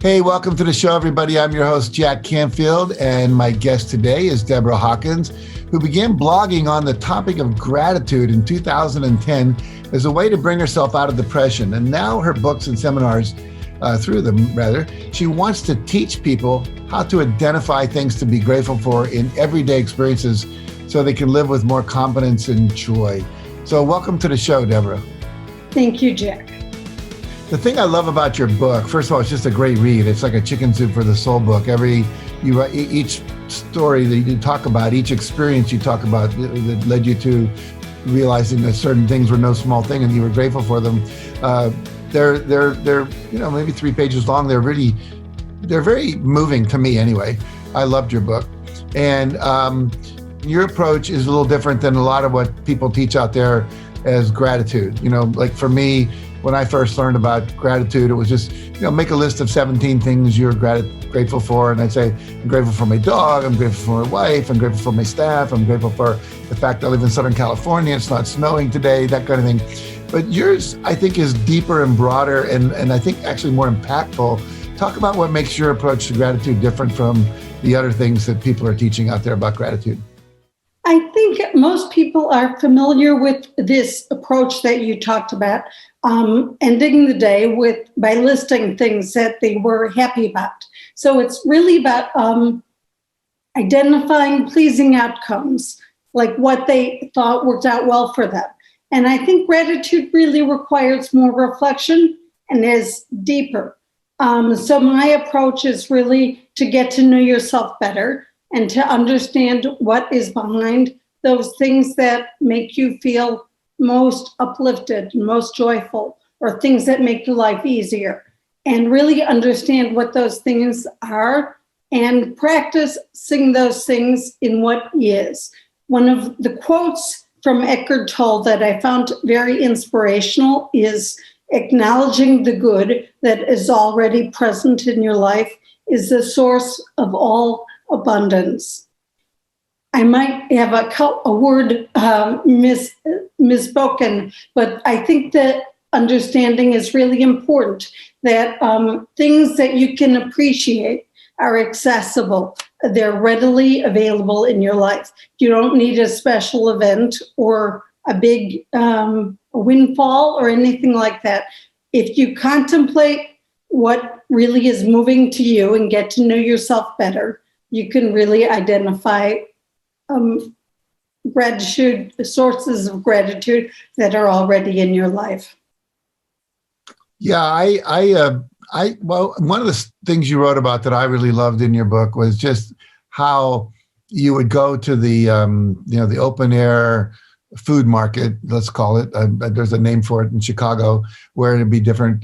Hey, welcome to the show, everybody. I'm your host, Jack Canfield, and my guest today is Deborah Hawkins, who began blogging on the topic of gratitude in 2010 as a way to bring herself out of depression. And now her books and seminars, she wants to teach people how to identify things to be grateful for in everyday experiences so they can live with more confidence and joy. So welcome to the show, Deborah. Thank you, Jack. The thing I love about your book, first of all, it's just a great read. It's like a chicken soup for the soul book. Each story that you talk about, each experience you talk about that led you to realizing that certain things were no small thing and you were grateful for them. They're maybe 3 pages long. They're very moving to me anyway. I loved your book. And your approach is a little different than a lot of what people teach out there as gratitude. Like for me, when I first learned about gratitude, it was just, make a list of 17 things you're grateful for. And I'd say, I'm grateful for my dog, I'm grateful for my wife, I'm grateful for my staff, I'm grateful for the fact I live in Southern California, it's not snowing today, that kind of thing. But yours, I think, is deeper and broader and I think actually more impactful. Talk about what makes your approach to gratitude different from the other things that people are teaching out there about gratitude. I think most people are familiar with this approach that you talked about, ending the day by listing things that they were happy about. So it's really about identifying pleasing outcomes, like what they thought worked out well for them. And I think gratitude really requires more reflection and is deeper. So my approach is really to get to know yourself better and to understand what is behind those things that make you feel most uplifted, most joyful, or things that make your life easier. And really understand what those things are and practice seeing those things in what is. One of the quotes from Eckhart Tolle that I found very inspirational is, acknowledging the good that is already present in your life is the source of all abundance. I might have a word misspoken, but I think that understanding is really important, that things that you can appreciate are accessible. They're readily available in your life. You don't need a special event or a big windfall or anything like that. If you contemplate what really is moving to you and get to know yourself better, you can really identify gratitude, sources of gratitude that are already in your life. Yeah, well, one of the things you wrote about that I really loved in your book was just how you would go to the open air food market, let's call it. There's a name for it in Chicago, where it'd be different,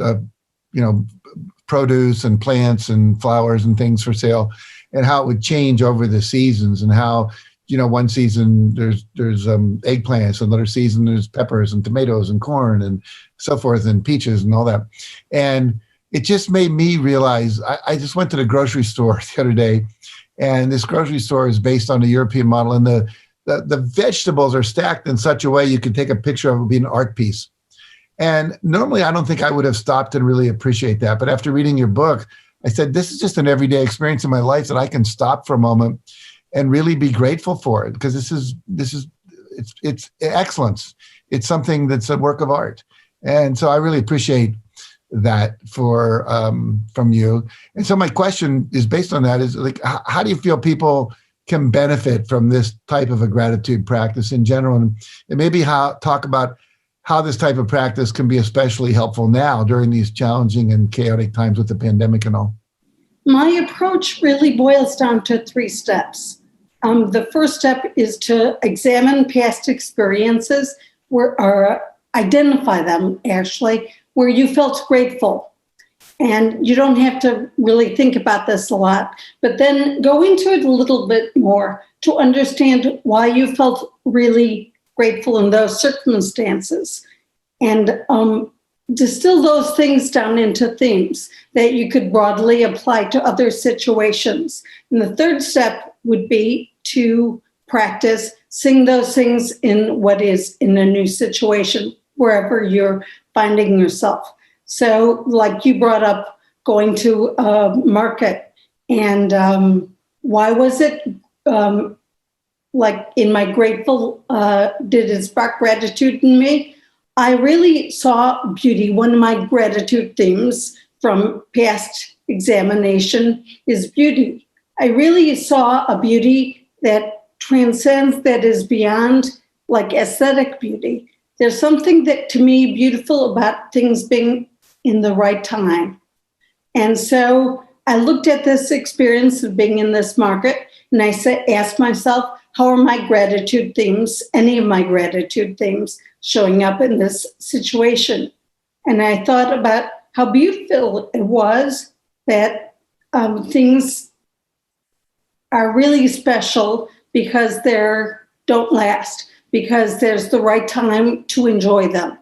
produce and plants and flowers and things for sale, and how it would change over the seasons, and how, one season there's eggplants, another season there's peppers and tomatoes and corn and so forth, and peaches and all that. And it just made me realize, I just went to the grocery store the other day, and this grocery store is based on the European model, and the vegetables are stacked in such a way you can take a picture of it, would be an art piece. And normally I don't think I would have stopped and really appreciate that. But after reading your book, I said, this is just an everyday experience in my life that I can stop for a moment and really be grateful for it, because it's excellence. It's something that's a work of art. And so I really appreciate that from you. And so my question is based on that, is like, how do you feel people can benefit from this type of a gratitude practice in general? And maybe talk about how this type of practice can be especially helpful now during these challenging and chaotic times with the pandemic and all. My approach really boils down to 3 steps. The first step is to examine past experiences or identify them, actually, where you felt grateful. And you don't have to really think about this a lot, but then go into it a little bit more to understand why you felt really grateful in those circumstances, and distill those things down into themes that you could broadly apply to other situations. And the third step would be to practice seeing those things in what is in a new situation, wherever you're finding yourself. So like you brought up going to a market. And why was it like in my grateful, did it spark gratitude in me? I really saw beauty. One of my gratitude themes from past examination is beauty. I really saw a beauty that transcends, that is beyond like aesthetic beauty. There's something that to me beautiful about things being in the right time. And so I looked at this experience of being in this market and I asked myself, how are my gratitude themes, any of my gratitude themes, showing up in this situation? And I thought about how beautiful it was that things are really special because they don't last, because there's the right time to enjoy them.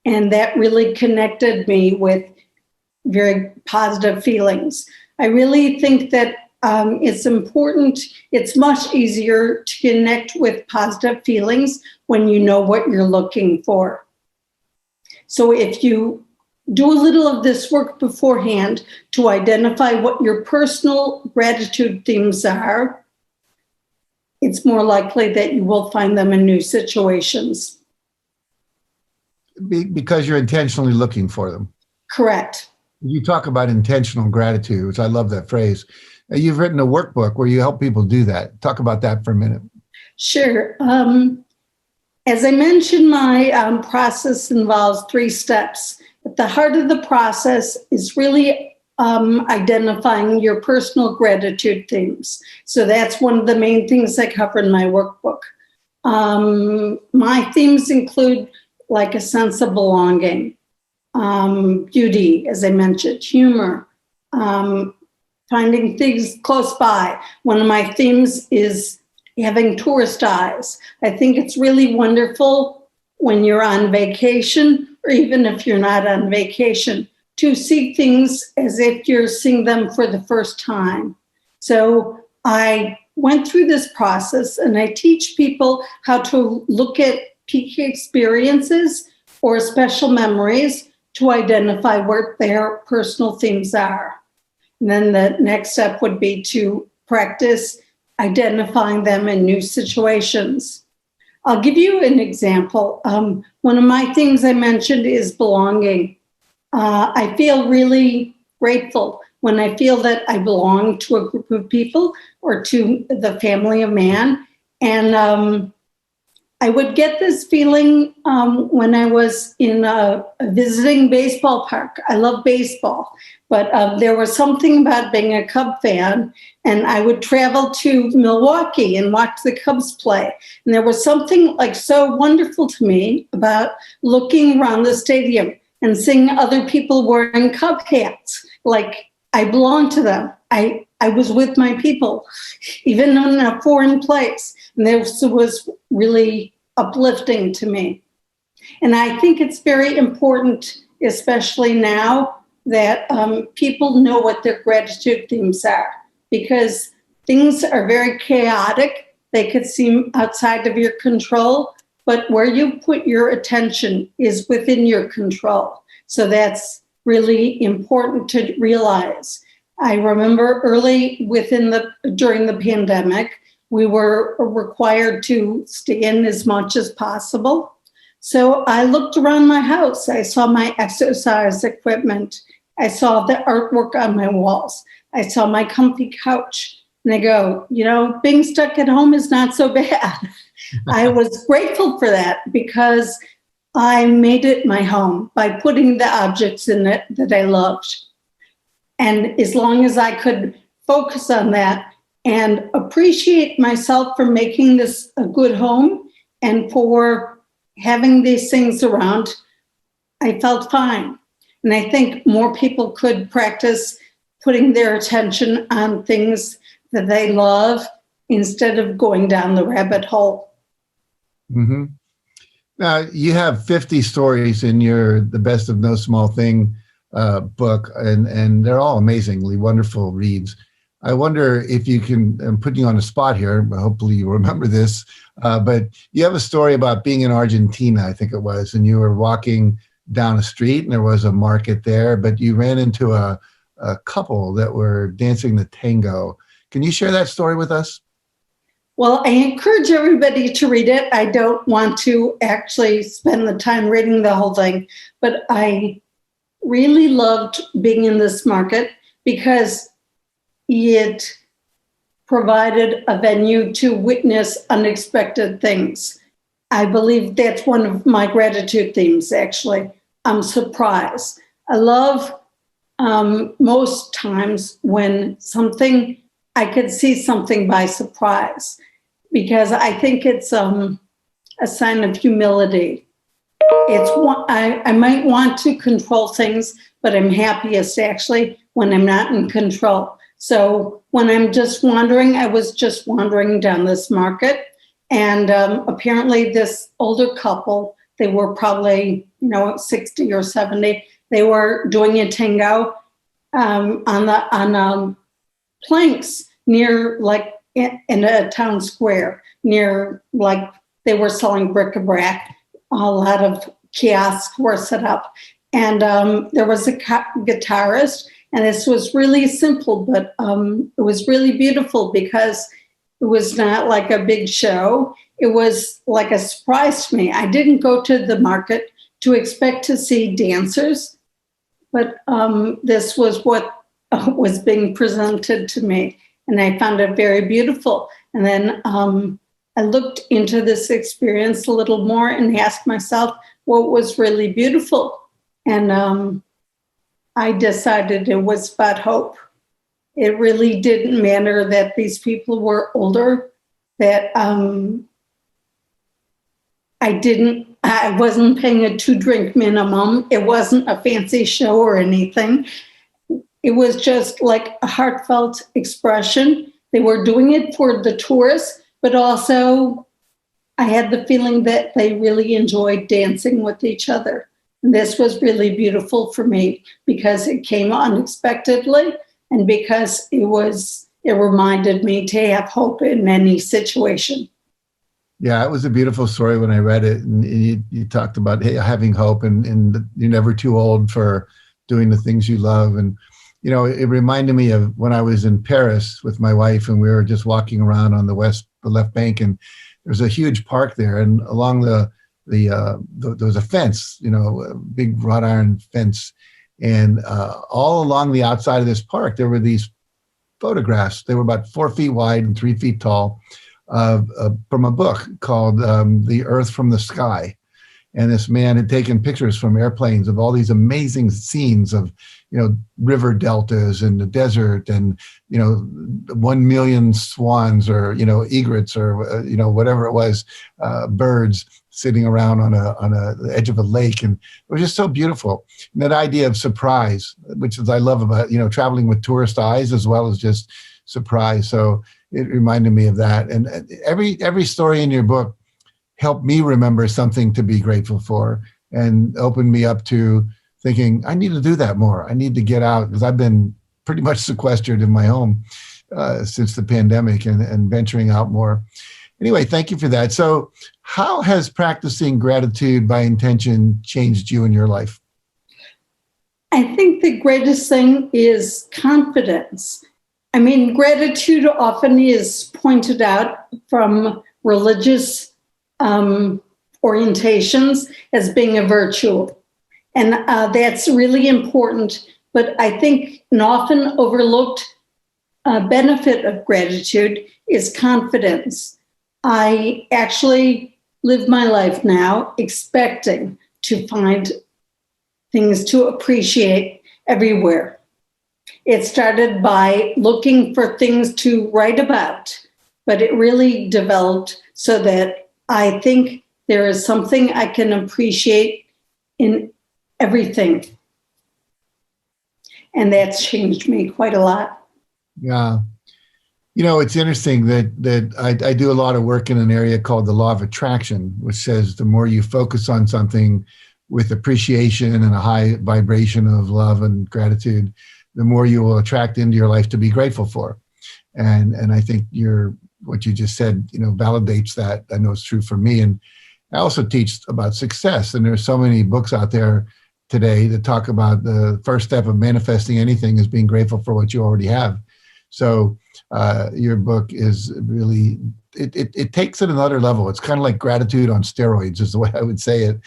And that really connected me with very positive feelings. I really think that it's important. It's much easier to connect with positive feelings when you know what you're looking for. So if you do a little of this work beforehand to identify what your personal gratitude themes are, it's more likely that you will find them in new situations. Because you're intentionally looking for them. Correct. You talk about intentional gratitude, which I love that phrase. You've written a workbook where you help people do that. Talk about that for a minute. Sure. As I mentioned, my process involves 3 steps. At the heart of the process is really identifying your personal gratitude themes. So that's one of the main things I cover in my workbook. My themes include like a sense of belonging, beauty, as I mentioned, humor, finding things close by. One of my themes is having tourist eyes. I think it's really wonderful when you're on vacation, or even if you're not on vacation, to see things as if you're seeing them for the first time. So I went through this process and I teach people how to look at peak experiences or special memories to identify what their personal themes are. And then the next step would be to practice identifying them in new situations. I'll give you an example. One of my things I mentioned is belonging. I feel really grateful when I feel that I belong to a group of people or to the family of man. And I would get this feeling when I was in a visiting baseball park. I love baseball, but there was something about being a Cub fan, and I would travel to Milwaukee and watch the Cubs play. And there was something like so wonderful to me about looking around the stadium and seeing other people wearing Cub hats. Like I belonged to them. I was with my people, even in a foreign place. And this was really uplifting to me. And I think it's very important, especially now, that people know what their gratitude themes are, because things are very chaotic. They could seem outside of your control, but where you put your attention is within your control. So that's really important to realize. I remember during the pandemic, we were required to stay in as much as possible. So I looked around my house. I saw my exercise equipment. I saw the artwork on my walls. I saw my comfy couch. And I go, being stuck at home is not so bad. I was grateful for that because I made it my home by putting the objects in it that I loved. And as long as I could focus on that and appreciate myself for making this a good home and for having these things around, I felt fine. And I think more people could practice putting their attention on things that they love instead of going down the rabbit hole. Mm-hmm. Now, you have 50 stories in The Best of No Small Thing book, and they're all amazingly wonderful reads. I wonder if you can, I'm putting you on the spot here, but hopefully you remember this, but you have a story about being in Argentina, I think it was, and you were walking down a street and there was a market there, but you ran into a a couple that were dancing the tango. Can you share that story with us? Well, I encourage everybody to read it. I don't want to actually spend the time reading the whole thing, but I really loved being in this market because it provided a venue to witness unexpected things. I believe that's one of my gratitude themes, actually. Surprise. I love most times when I could see something by surprise, because I think it's a sign of humility. I might want to control things, but I'm happiest actually when I'm not in control. So when I'm just wandering, I was just wandering down this market, and apparently this older couple, they were probably 60 or 70. They were doing a tango on planks near, like, in a town square, near, like, they were selling bric-a-brac. A lot of kiosks were set up, and there was a guitarist, and this was really simple, but it was really beautiful because it was not like a big show. It was like a surprise to me. I didn't go to the market to expect to see dancers, but this was what was being presented to me, and I found it very beautiful. And then I looked into this experience a little more and asked myself what was really beautiful. And I decided it was about hope. It really didn't matter that these people were older, that I wasn't paying a 2-drink minimum. It wasn't a fancy show or anything. It was just like a heartfelt expression. They were doing it for the tourists, but also I had the feeling that they really enjoyed dancing with each other. And this was really beautiful for me because it came unexpectedly, and because it reminded me to have hope in any situation. Yeah, it was a beautiful story when I read it, and you talked about having hope, and you're never too old for doing the things you love. And it reminded me of when I was in Paris with my wife, and we were just walking around on the left bank, and there's a huge park there, and along there was a fence, a big wrought iron fence, and all along the outside of this park there were these photographs. They were about 4 feet wide and 3 feet tall, from a book called "The Earth from the Sky." And this man had taken pictures from airplanes of all these amazing scenes of, river deltas and the desert, and 1 million swans, or egrets, or whatever it was, birds sitting around on the edge of a lake, and it was just so beautiful. And that idea of surprise, which is I love about traveling with tourist eyes as well as just surprise. So it reminded me of that. And every story in your book helped me remember something to be grateful for, and opened me up to thinking, I need to do that more. I need to get out, because I've been pretty much sequestered in my home since the pandemic, and venturing out more. Anyway, thank you for that. So how has practicing gratitude by intention changed you in your life? I think the greatest thing is confidence. I mean, gratitude often is pointed out from religious orientations as being a virtue. And that's really important. But I think an often overlooked benefit of gratitude is confidence. I actually live my life now expecting to find things to appreciate everywhere. It started by looking for things to write about, but it really developed so that I think there is something I can appreciate in everything. And that's changed me quite a lot. Yeah. It's interesting that I do a lot of work in an area called the law of attraction, which says the more you focus on something with appreciation and a high vibration of love and gratitude, the more you will attract into your life to be grateful for. And I think what you just said, validates that. I know it's true for me. And I also teach about success, and there's so many books out there today to talk about the first step of manifesting anything is being grateful for what you already have. So your book is really, it takes it another level. It's kind of like gratitude on steroids is the way I would say it,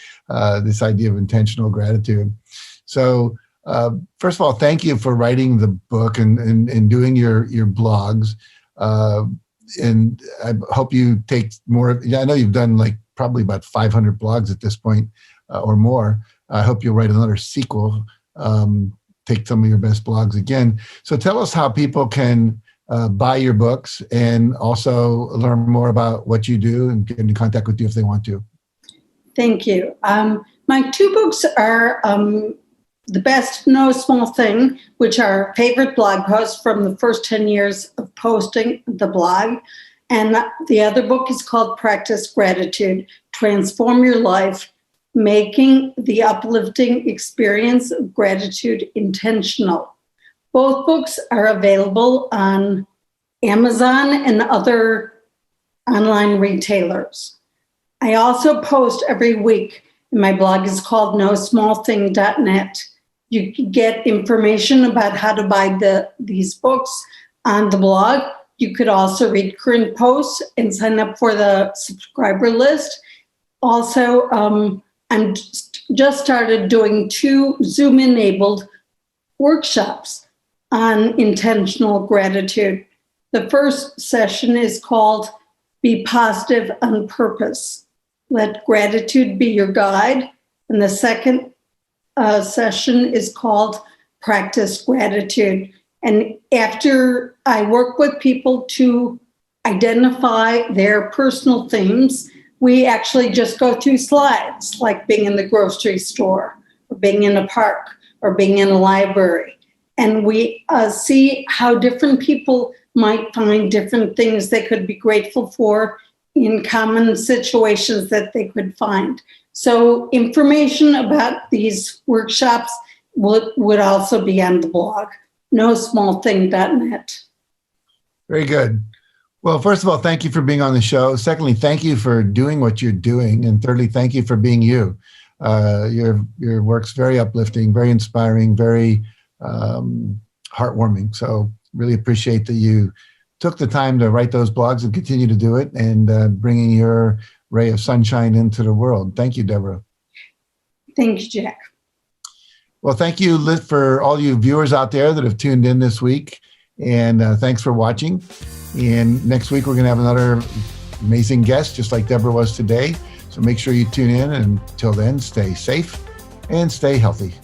this idea of intentional gratitude. So first of all, thank you for writing the book and doing your blogs. And I hope you take more. I know you've done like probably about 500 blogs at this point or more. I hope you'll write another sequel, take some of your best blogs again. So tell us how people can buy your books and also learn more about what you do and get in contact with you if they want to. Thank you. My two books are The Best No Small Thing, which are favorite blog posts from the first 10 years of posting the blog. And the other book is called Practice Gratitude, Transform Your Life, Making the Uplifting Experience of Gratitude Intentional. Both books are available on Amazon and other online retailers. I also post every week, and my blog is called nosmallthing.net. You can get information about how to buy these books on the blog. You could also read current posts and sign up for the subscriber list. Also, I'm just started doing 2 Zoom-enabled workshops on intentional gratitude. The first session is called Be Positive on Purpose. Let gratitude be your guide. And the second session is called Practice Gratitude. And after I work with people to identify their personal themes, we actually just go through slides, like being in the grocery store, or being in a park, or being in a library. And we see how different people might find different things they could be grateful for in common situations that they could find. So information about these workshops would also be on the blog, nosmallthing.net. Very good. Well, first of all, thank you for being on the show. Secondly, thank you for doing what you're doing. And thirdly, thank you for being you. Your work's very uplifting, very inspiring, very heartwarming. So really appreciate that you took the time to write those blogs and continue to do it and bringing your ray of sunshine into the world. Thank you, Deborah. Thank you, Jack. Well, thank you for all you viewers out there that have tuned in this week. And thanks for watching. And next week, we're going to have another amazing guest, just like Deborah was today. So make sure you tune in. And until then, stay safe and stay healthy.